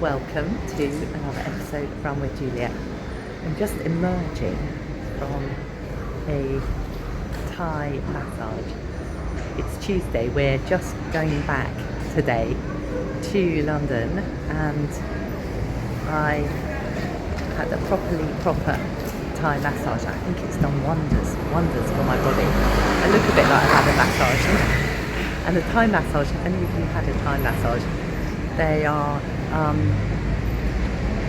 welcome to another episode of Run with Juliet. I'm just emerging from a Thai massage. It's Tuesday, we're just going back today to London, and I had a proper Thai massage. I think it's done wonders for my body. I look a bit like I've had a massage. And the Thai massage, if any of you had a Thai massage,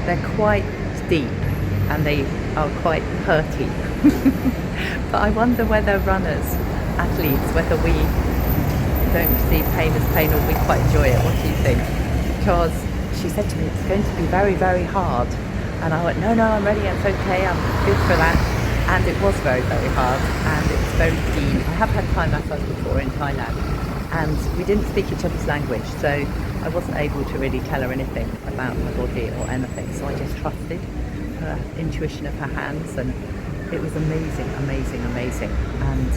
they're quite deep and they are quite hurty. But I wonder whether runners, athletes, whether we don't perceive pain as pain or we quite enjoy it. What do you think? Because she said to me it's going to be very hard, and I went, no, I'm ready, it's okay, I'm good for that. And it was very hard, and it was very deep. I have had Thai massage before in Thailand, and we didn't speak each other's language, so I wasn't able to really tell her anything about my body or anything, so I just trusted her intuition of her hands, and it was amazing, and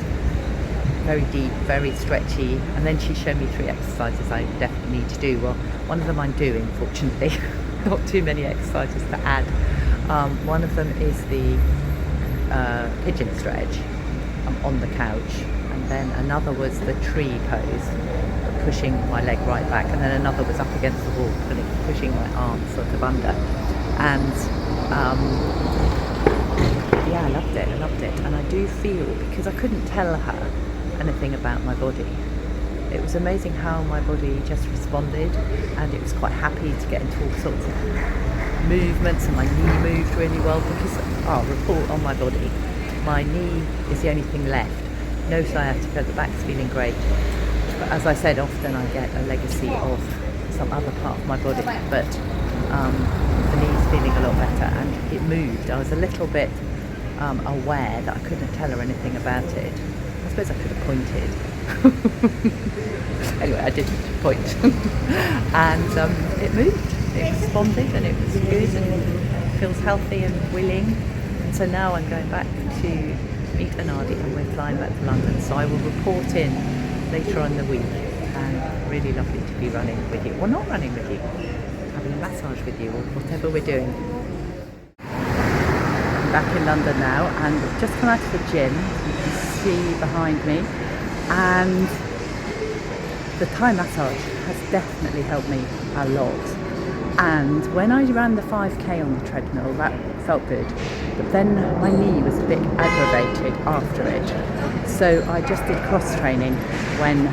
very deep, very stretchy. And then she showed me 3 exercises I definitely need to do. Well, one of them I'm doing, fortunately. Not too many exercises to add. One of them is the pigeon stretch. I'm on the couch, and then another was the tree pose, pushing my leg right back, and then another was up against the wall, pushing my arms sort of under. And yeah, I loved it, and I do feel, because I couldn't tell her anything about my body, it was amazing how my body just responded, and it was quite happy to get into all sorts of movements, and my knee moved really well, because I'll report on my body, my knee is the only thing left, no sciatica, the back's feeling great. But as I said, often I get a legacy of some other part of my body, but the knee's feeling a lot better, and it moved. I was a little bit aware that I couldn't tell her anything about it. I suppose I could have pointed. Anyway, I didn't point. And it moved, it responded, and it was good, and feels healthy and willing. And so now I'm going back to meet Anadi, and we're flying back to London. So I will report in later on in the week, and really lovely to be running with you. Well, not running with you, having a massage with you, or whatever we're doing. I'm back in London now, and just come out of the gym, you can see behind me, and the Thai massage has definitely helped me a lot. And when I ran the 5k on the treadmill, that felt good, but then my knee was a bit aggravated after it, so I just did cross training. When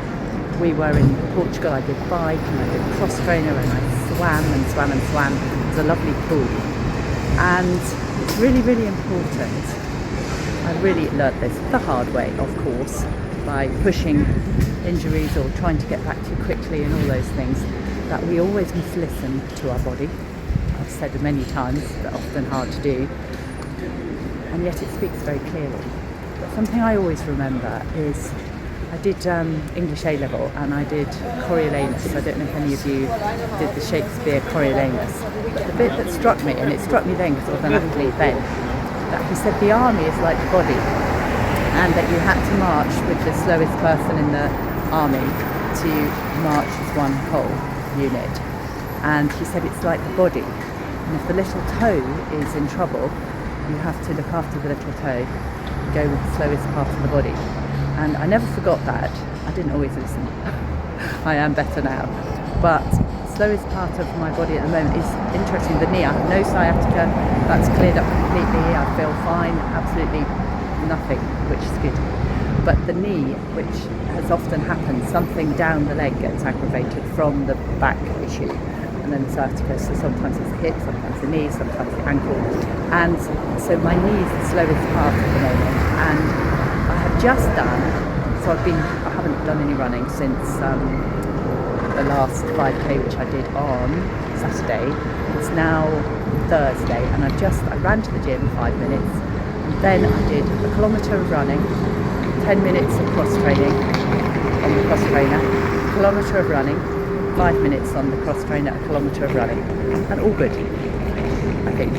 we were in Portugal, I did bike and I did cross trainer, and I swam. It was a lovely pool, and it's really important. I really learnt this the hard way, of course, by pushing injuries or trying to get back too quickly and all those things, that we always must listen to our body. I've said it many times, but often hard to do, and yet it speaks very clearly. But something I always remember is I did English A-level, and I did Coriolanus. I don't know if any of you did the Shakespeare Coriolanus. The bit that struck me, and it struck me then because I was an athlete then, that he said the army is like the body, and that you had to march with the slowest person in the army to march as one whole unit. And he said it's like the body, and if the little toe is in trouble, you have to look after the little toe, go with the slowest part of the body. And I never forgot that. I didn't always listen. I am better now. But the slowest part of my body at the moment is interesting. The knee, I have no sciatica, that's cleared up completely. I feel fine, absolutely nothing, which is good. But the knee, which has often happened, something down the leg gets aggravated from the back issue, and then the sciatica. So sometimes it's the hip, sometimes the knee, sometimes the ankle. And so my knee is the slowest part at the moment. And I have just done, so I haven't done any running since the last 5k, which I did on Saturday. It's now Thursday, and I ran to the gym 5 minutes, and then I did a kilometre of running, 10 minutes of cross training on the cross trainer, a kilometre of running, 5 minutes on the cross trainer, a kilometre of running, and all good, I think.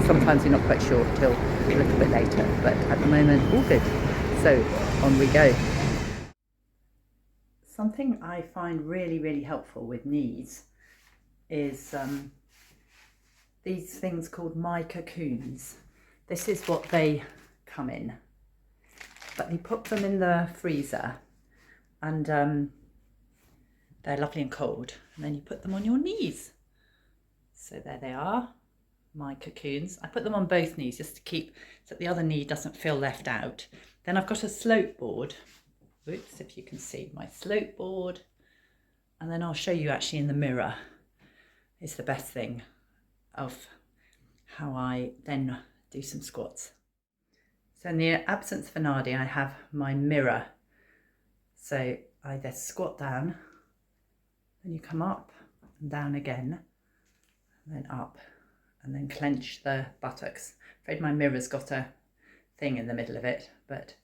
Sometimes you're not quite sure till a little bit later, but at the moment all good. So on we go. Something I find really helpful with knees is these things called my cocoons. This is what they come in, but you put them in the freezer and they're lovely and cold, and then you put them on your knees. So there they are, my cocoons. I put them on both knees just to keep so that the other knee doesn't feel left out. Then I've got a slope board. Oops, if you can see my slope board. And then I'll show you actually in the mirror. It's the best thing of how I then do some squats. So in the absence of an RD, I have my mirror. So I just squat down, then you come up and down again, and then up, and then clench the buttocks. I'm afraid my mirror's got a thing in the middle of it, but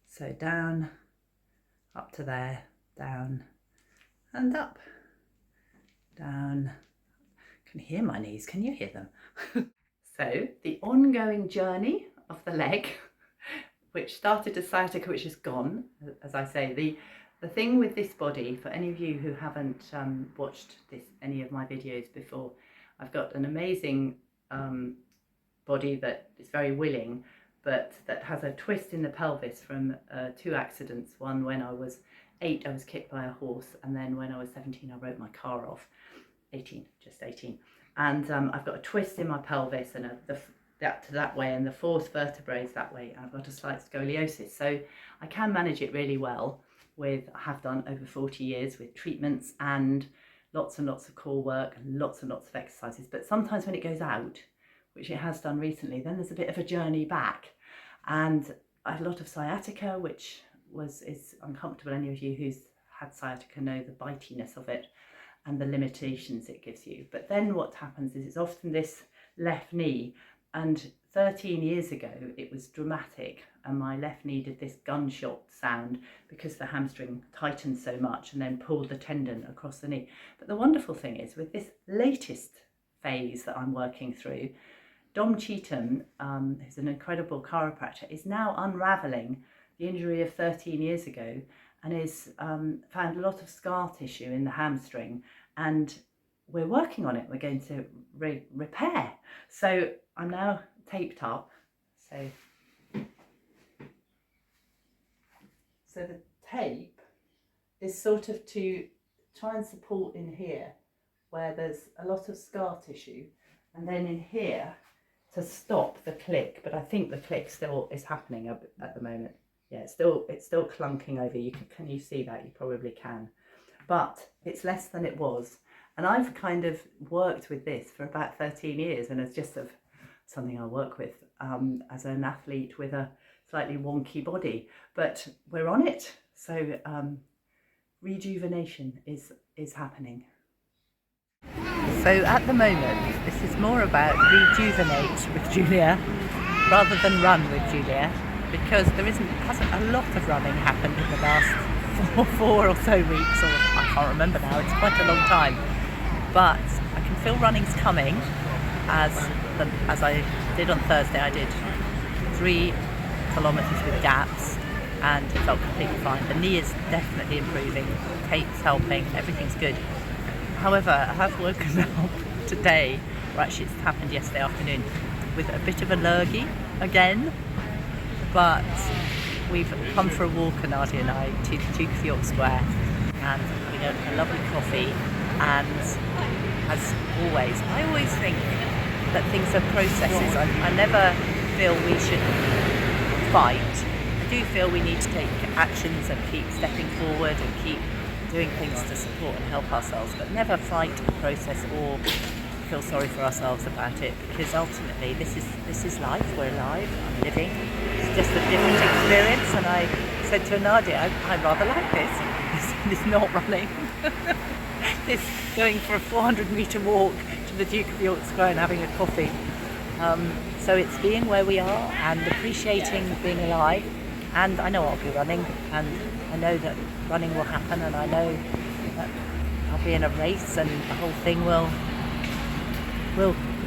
so down, up to there, down, and up, down. I can hear my knees, can you hear them? So the ongoing journey of the leg, which started as sciatica, which is gone, as I say, the thing with this body, for any of you who haven't watched any of my videos before, I've got an amazing body that is very willing, but that has a twist in the pelvis from 2 accidents. One when I was 8, I was kicked by a horse, and then when I was 17, I wrote my car off. 18, just 18. And I've got a twist in my pelvis and that way, and the 4th vertebrae is that way, and I've got a slight scoliosis. So I can manage it really well I have done over 40 years with treatments and lots and lots of core work and lots of exercises. But sometimes when it goes out, which it has done recently, then there's a bit of a journey back. And I had a lot of sciatica, which is uncomfortable. Any of you who's had sciatica know the bitiness of it and the limitations it gives you. But then what happens is it's often this left knee, and 13 years ago it was dramatic, and my left knee did this gunshot sound because the hamstring tightened so much and then pulled the tendon across the knee. But the wonderful thing is, with this latest phase that I'm working through, Dom Cheetham, who's an incredible chiropractor, is now unravelling the injury of 13 years ago, and is found a lot of scar tissue in the hamstring, and we're working on it. We're going to repair. So I'm now taped up. So the tape is sort of to try and support in here where there's a lot of scar tissue, and then in here to stop the click. But I think the click still is happening at the moment. Yeah, it's still clunking over. Can you see that? You probably can, but it's less than it was. And I've kind of worked with this for about 13 years, and it's just something I work with as an athlete with a slightly wonky body. But we're on it. So rejuvenation is happening. So at the moment, this is more about rejuvenate with Julia rather than run with Julia, because hasn't a lot of running happened in the last four or so weeks, or I can't remember now, it's quite a long time. But I can feel running's coming, as I did on Thursday. I did 3 kilometres with gaps and it felt completely fine. The knee is definitely improving, tape's helping, everything's good. However, I have woken up today, or actually it's happened yesterday afternoon, with a bit of a lurgy again. But we've come for a walk, Nadia and I, to the Duke of York Square, and we had a lovely coffee. And as always, I always think that things are processes. I never feel we should fight. I do feel we need to take actions and keep stepping forward and keep doing things to support and help ourselves, but never fight the process or feel sorry for ourselves about it, because ultimately this is life. We're alive, I'm living. It's just a different experience. And I said to Nadia, I rather like this not running. This going for a 400-metre walk to the Duke of York Square and having a coffee. So it's being where we are and appreciating being alive. And I know I'll be running, and I know that running will happen, and I know that I'll be in a race and the whole thing will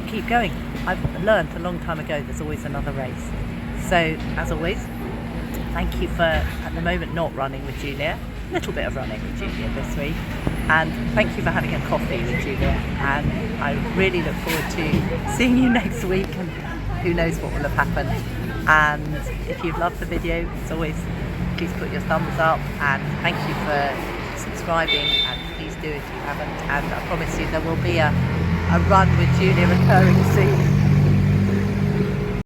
keep going. I've learned a long time ago there's always another race. So as always, thank you for at the moment not running with Julia. little bit of running with Julia this week, and thank you for having a coffee with Julia, and I really look forward to seeing you next week, and who knows what will have happened. And if you've loved the video, as always, please put your thumbs up, and thank you for subscribing, and please do if you haven't, and I promise you there will be a run with Julia recurring soon.